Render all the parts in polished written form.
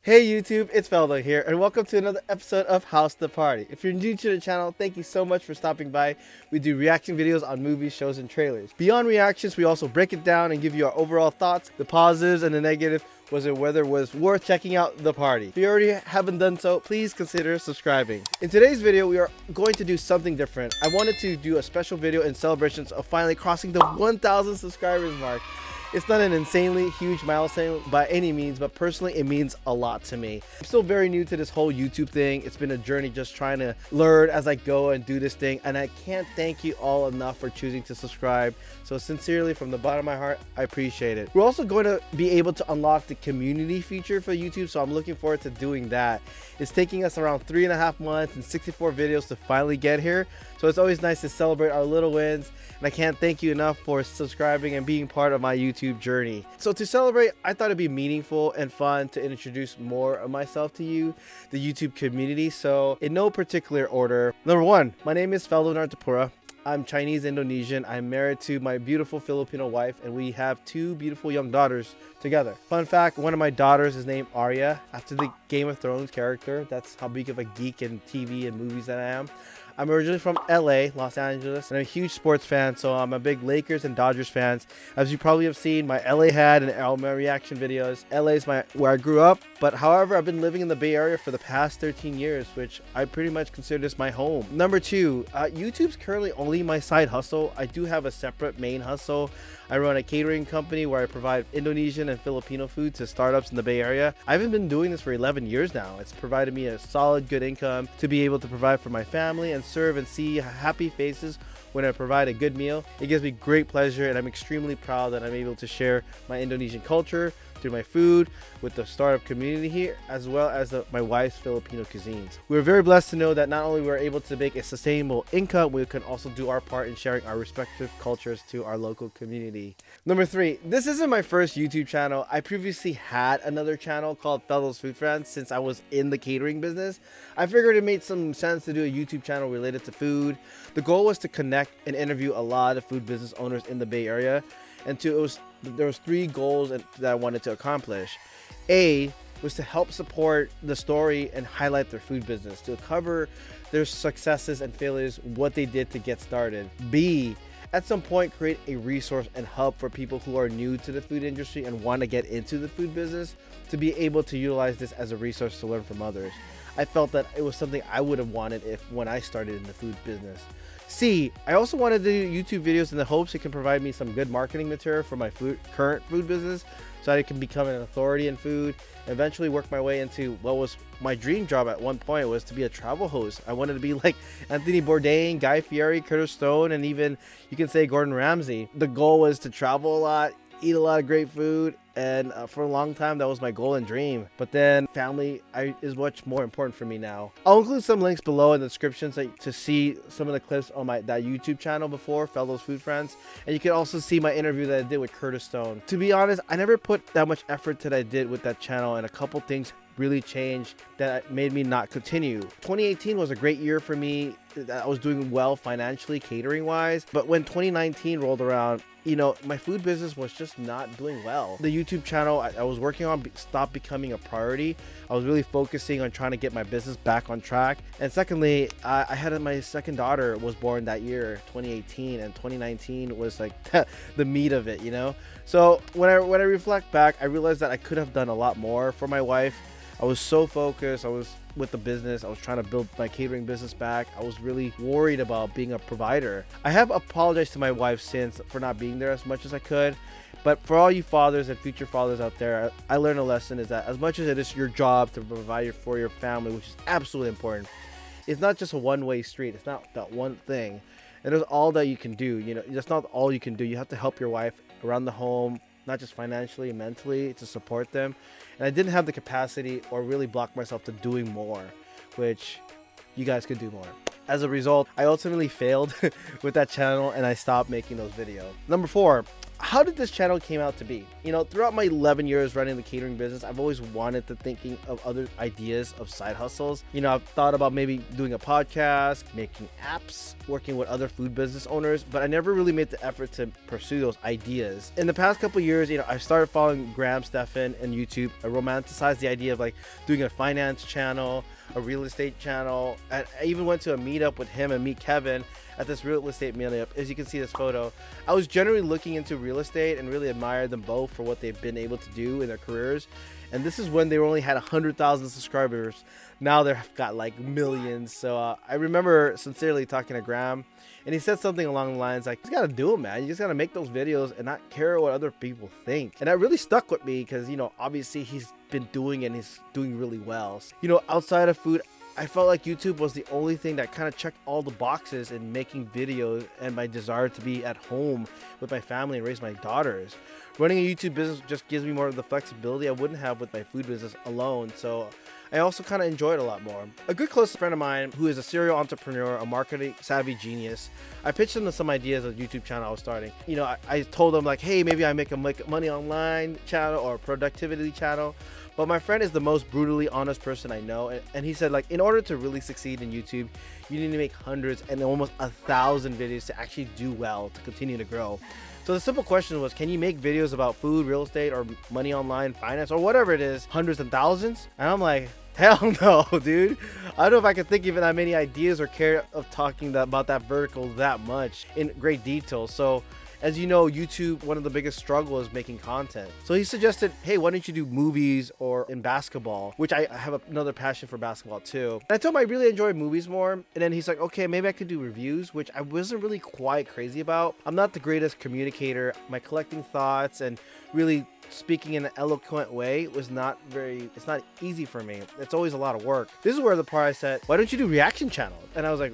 Hey YouTube, it's Feldo here, and welcome to another episode of House the Party. If you're new to the channel, thank you so much for stopping by. We do reaction videos on movies, shows, and trailers. Beyond reactions, we also break it down and give you our overall thoughts, the positives and the negative, whether it was worth checking out the party. If you already haven't done so, please consider subscribing. In today's video, we are going to do something different. I wanted to do a special video in celebrations of finally crossing the 1,000 subscribers mark. It's not an insanely huge milestone by any means, but personally it means a lot to me. I'm still very new to this whole YouTube thing. It's been a journey just trying to learn as I go and do this thing, and I can't thank you all enough for choosing to subscribe. So sincerely, from the bottom of my heart, I appreciate it. We're also going to be able to unlock the community feature for YouTube, so I'm looking forward to doing that. It's taking us around 3.5 months and 64 videos to finally get here, so it's always nice to celebrate our little wins, and I can't thank you enough for subscribing and being part of my YouTube journey. So to celebrate, I thought it'd be meaningful and fun to introduce more of myself to you, the YouTube community. So in no particular order, number one, my name is Feldo Nartapura. I'm Chinese Indonesian. I'm married to my beautiful Filipino wife, and we have 2 beautiful young daughters together. Fun fact, one of my daughters is named Arya, after the Game of Thrones character. That's how big of a geek in TV and movies that I am. I'm originally from LA, Los Angeles, and I'm a huge sports fan, so I'm a big Lakers and Dodgers fan. As you probably have seen my LA hat and all my reaction videos, LA is where I grew up, but however, I've been living in the Bay Area for the past 13 years, which I pretty much consider this my home. Number 2, YouTube's currently only my side hustle. I do have a separate main hustle. I run a catering company where I provide Indonesian and Filipino food to startups in the Bay Area. I haven't been doing this for 11 years now. It's provided me a solid, good income to be able to provide for my family and serve and see happy faces when I provide a good meal. It gives me great pleasure, and I'm extremely proud that I'm able to share my Indonesian culture through my food with the startup community here, as well as my wife's Filipino cuisines. We're very blessed to know that not only we're able to make a sustainable income, we can also do our part in sharing our respective cultures to our local community. Number 3, this isn't my first YouTube channel. I previously had another channel called Feldo's Food Friends. Since I was in the catering business, I figured it made some sense to do a YouTube channel related to food. The goal was to connect and interview a lot of food business owners in the Bay Area, and there was 3 goals that I wanted to accomplish. A was to help support the story and highlight their food business, to cover their successes and failures, what they did to get started. B, at some point create a resource and hub for people who are new to the food industry and want to get into the food business, to be able to utilize this as a resource to learn from others. I felt that it was something I would have wanted when I started in the food business. C, I also wanted to do YouTube videos in the hopes it can provide me some good marketing material for my current food business, so I can become an authority in food, and eventually work my way into what was my dream job at one point, was to be a travel host. I wanted to be like Anthony Bourdain, Guy Fieri, Curtis Stone, and even you can say Gordon Ramsay. The goal was to travel a lot, eat a lot of great food, and for a long time that was my goal and dream. But then family is much more important for me now. I'll include some links below in the descriptions to see some of the clips on that YouTube channel before, Feldo's Food Friends, and you can also see my interview that I did with Curtis Stone. To be honest, I never put that much effort that I did with that channel, and a couple things really changed that made me not continue. 2018 was a great year for me. I was doing well financially, catering wise, but when 2019 rolled around, you know, my food business was just not doing well. The YouTube channel I was working on stopped becoming a priority. I was really focusing on trying to get my business back on track. And secondly, I had my second daughter was born that year, 2018, and 2019 was like the meat of it, you know? So when I reflect back, I realized that I could have done a lot more for my wife. I was so focused. I was with the business. I was trying to build my catering business back. I was really worried about being a provider. I have apologized to my wife since for not being there as much as I could. But for all you fathers and future fathers out there, I learned a lesson is that as much as it is your job to provide for your family, which is absolutely important, it's not just a one-way street. It's not that one thing. And there's all that you can do. You know, that's not all you can do. You have to help your wife around the home, not just financially, mentally, to support them. And I didn't have the capacity or really block myself to doing more, which you guys could do more. As a result, I ultimately failed with that channel, and I stopped making those videos. Number 4, how did this channel came out to be? You know, throughout my 11 years running the catering business, I've always wanted to thinking of other ideas of side hustles. You know, I've thought about maybe doing a podcast, making apps, working with other food business owners, but I never really made the effort to pursue those ideas. In the past couple of years, you know, I started following Graham Stephan and YouTube. I romanticized the idea of like doing a finance channel, a real estate channel. And I even went to a meetup with him and meet Kevin at this real estate meetup. As you can see this photo, I was generally looking into real estate and really admired them both for what they've been able to do in their careers. And this is when they only had 100,000 subscribers. Now they've got like millions. So I remember sincerely talking to Graham, and he said something along the lines like, you just gotta do it, man. You just gotta make those videos and not care what other people think. And that really stuck with me because, you know, obviously he's been doing it and he's doing really well. You know, outside of food, I felt like YouTube was the only thing that kind of checked all the boxes in making videos and my desire to be at home with my family and raise my daughters. Running a YouTube business just gives me more of the flexibility I wouldn't have with my food business alone, so I also kind of enjoy it a lot more. A good close friend of mine who is a serial entrepreneur, a marketing savvy genius, I pitched him some ideas of the YouTube channel I was starting. You know, I told him like, hey, maybe I make a money online channel or a productivity channel. But my friend is the most brutally honest person I know, and he said like, in order to really succeed in YouTube, you need to make hundreds and almost 1,000 videos to actually do well, to continue to grow. So the simple question was, can you make videos about food, real estate, or money online, finance, or whatever it is, hundreds and thousands? And I'm like, hell no, dude. I don't know if I could think of that many ideas or care of talking about that vertical that much in great detail. So as you know, YouTube, one of the biggest struggles is making content. So he suggested, hey, why don't you do movies or in basketball, which I have another passion for basketball too. And I told him I really enjoy movies more. And then he's like, okay, maybe I could do reviews, which I wasn't really quite crazy about. I'm not the greatest communicator. My collecting thoughts and really speaking in an eloquent way was it's not easy for me. It's always a lot of work. This is where the part I said, why don't you do reaction channel? And I was like,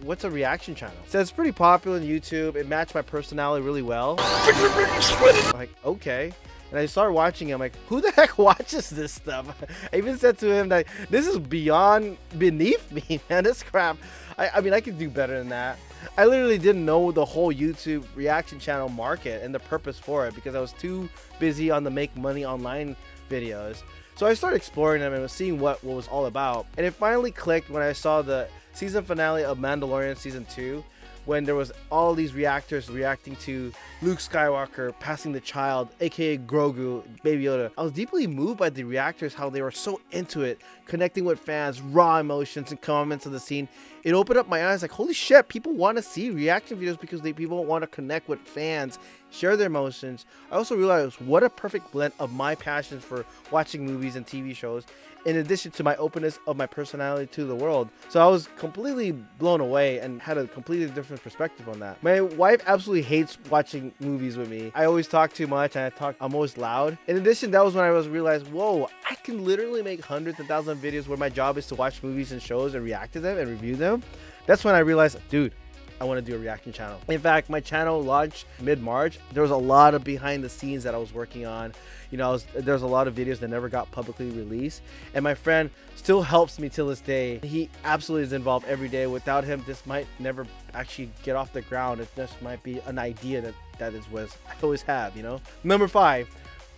what's a reaction channel? So it's pretty popular on YouTube. It matched my personality really well. I'm like, okay. And I started watching it. I'm like, who the heck watches this stuff? I even said to him that this is beneath me, man. This crap. I mean, I could do better than that. I literally didn't know the whole YouTube reaction channel market and the purpose for it because I was too busy on the make money online videos. So I started exploring them and was seeing what was all about. And it finally clicked when I saw the season finale of Mandalorian season 2, when there was all these reactors reacting to Luke Skywalker passing the child, aka Grogu, Baby Yoda. I was deeply moved by the reactors, how they were so into it, connecting with fans, raw emotions and comments of the scene. It opened up my eyes like, holy shit, people want to see reaction videos because people want to connect with fans, share their emotions. I also realized what a perfect blend of my passions for watching movies and TV shows, in addition to my openness of my personality to the world. So I was completely blown away and had a completely different perspective on that. My wife absolutely hates watching movies with me. I always talk too much and I'm always loud. In addition, that was when I realized, whoa, I can literally make hundreds and thousands of videos where my job is to watch movies and shows and react to them and review them. That's when I realized, dude, I want to do a reaction channel. In fact, my channel launched mid-March. There was a lot of behind the scenes that I was working on. You know, there's a lot of videos that never got publicly released. And my friend still helps me till this day. He absolutely is involved every day. Without him, this might never actually get off the ground. It just might be an idea that was I always have, you know. Number 5.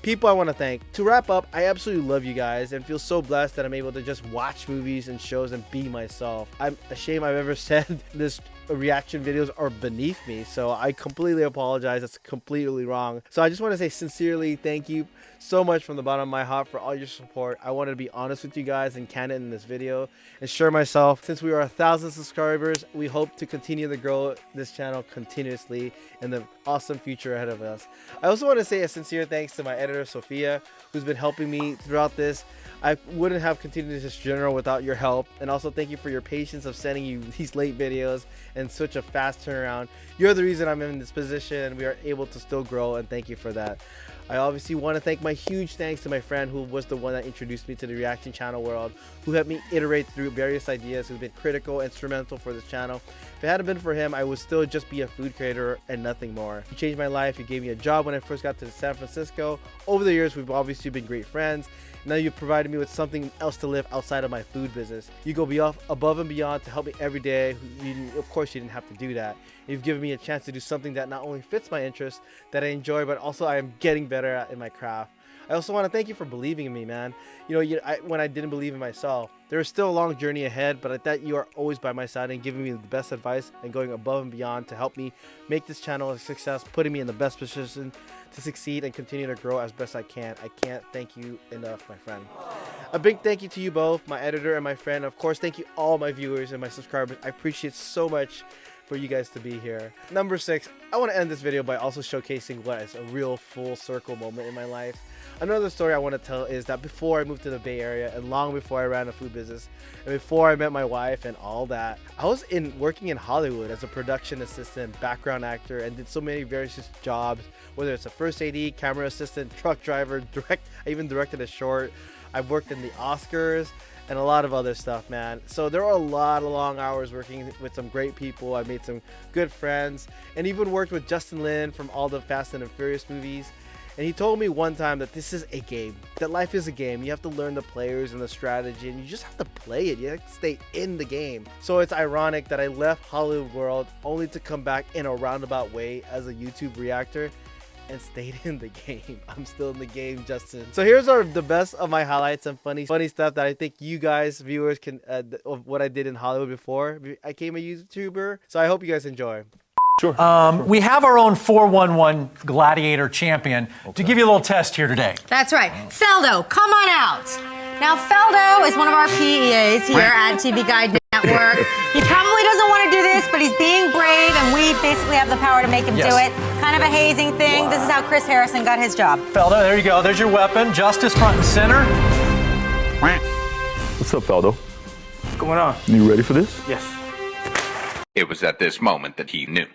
People I want to thank. To wrap up, I absolutely love you guys and feel so blessed that I'm able to just watch movies and shows and be myself. I'm ashamed I've ever said this reaction videos are beneath me, so I completely apologize. That's completely wrong. So I just want to say sincerely thank you so much from the bottom of my heart for all your support. I wanted to be honest with you guys and candid in this video and share myself. Since we are 1,000 subscribers, we hope to continue to grow this channel continuously in the awesome future ahead of us. I also want to say a sincere thanks to my editor Sophia, who's been helping me throughout this. I wouldn't have continued this journal without your help. And also thank you for your patience of sending you these late videos and such a fast turnaround. You're the reason I'm in this position and we are able to still grow, and thank you for that. I obviously want to thank my huge thanks to my friend who was the one that introduced me to the reaction channel world, who helped me iterate through various ideas, who's been critical, instrumental for this channel. If it hadn't been for him, I would still just be a food creator and nothing more. He changed my life. He gave me a job when I first got to San Francisco. Over the years, we've obviously been great friends. Now you've provided me with something else to live outside of my food business. You go above and beyond to help me every day. Of course, you didn't have to do that. You've given me a chance to do something that not only fits my interests, that I enjoy, but also I am getting better at in my craft. I also want to thank you for believing in me, man. When I didn't believe in myself. There is still a long journey ahead, but I thought you are always by my side and giving me the best advice and going above and beyond to help me make this channel a success, putting me in the best position to succeed and continue to grow as best I can. I can't thank you enough, my friend. A big thank you to you both, my editor and my friend. Of course, thank you all my viewers and my subscribers. I appreciate so much for you guys to be here. Number 6, I want to end this video by also showcasing what is a real full circle moment in my life. Another story I want to tell is that before I moved to the Bay Area and long before I ran a food business and before I met my wife and all that, I was working in Hollywood as a production assistant, background actor, and did so many various jobs, whether it's a first AD, camera assistant, truck driver, I even directed a short. I've worked in the Oscars and a lot of other stuff, man. So there were a lot of long hours working with some great people. I made some good friends and even worked with Justin Lin from all the Fast and Furious movies. And he told me one time that this is a game, that life is a game. You have to learn the players and the strategy, and you just have to play it. You have to stay in the game. So it's ironic that I left Hollywood world only to come back in a roundabout way as a YouTube reactor and stayed in the game. I'm still in the game, Justin. So here's the best of my highlights and funny stuff that I think you guys, viewers, can of what I did in Hollywood before I became a YouTuber. So I hope you guys enjoy. Sure. We have our own 411 Gladiator champion to give you a little test here today. That's right. Feldo, come on out. Now, Feldo is one of our PEAs here at TV Guide Network. He probably doesn't want to do this, but he's being brave, and we basically have the power to make him do it. Kind of a hazing thing. Wow. This is how Chris Harrison got his job. Feldo, there you go. There's your weapon. Justice front and center. What's up, Feldo? What's going on? You ready for this? Yes. It was at this moment that he knew.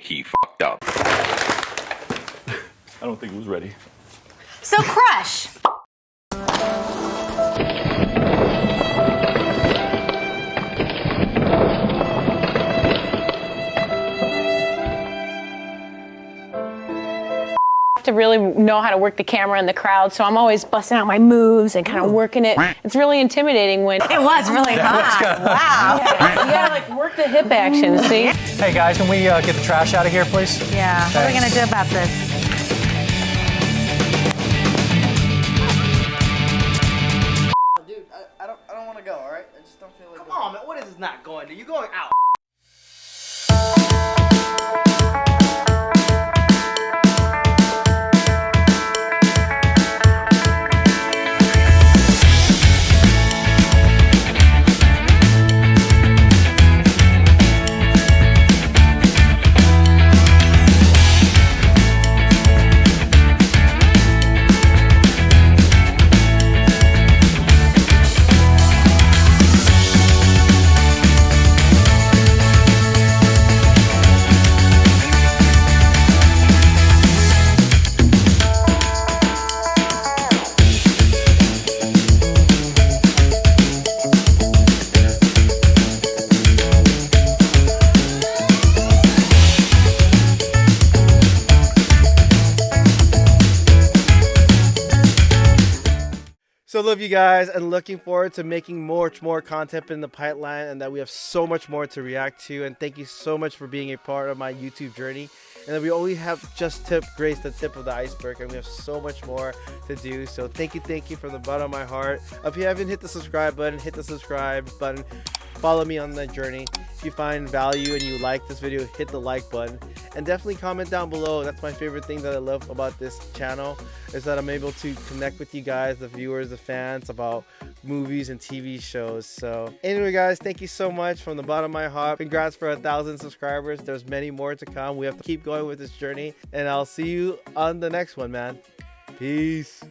He fucked up. I don't think it was ready. So, Crush. To really know how to work the camera and the crowd, so I'm always busting out my moves and kind of working it. It's really intimidating when it was really hot. Wow. You gotta like work the hip action, see? Hey guys, can we get the trash out of here, please? Yeah. What are we gonna do about this? Dude, I don't want to go, all right? I just don't feel like Come on, man. What is this not going to? You going out. So love you guys and looking forward to making much more content in the pipeline, and that we have so much more to react to. And thank you so much for being a part of my YouTube journey. And that we only have just graced the tip of the iceberg, and we have so much more to do. So thank you from the bottom of my heart. If you haven't hit the subscribe button, hit the subscribe button. Follow me on that journey. If you find value and you like this video, hit the like button and definitely comment down below. That's my favorite thing that I love about this channel, is that I'm able to connect with you guys, the viewers, the fans, about movies and TV shows. So anyway guys, thank you so much from the bottom of my heart. Congrats for 1,000 subscribers. There's many more to come. We have to keep going with this journey, and I'll see you on the next one, man. Peace.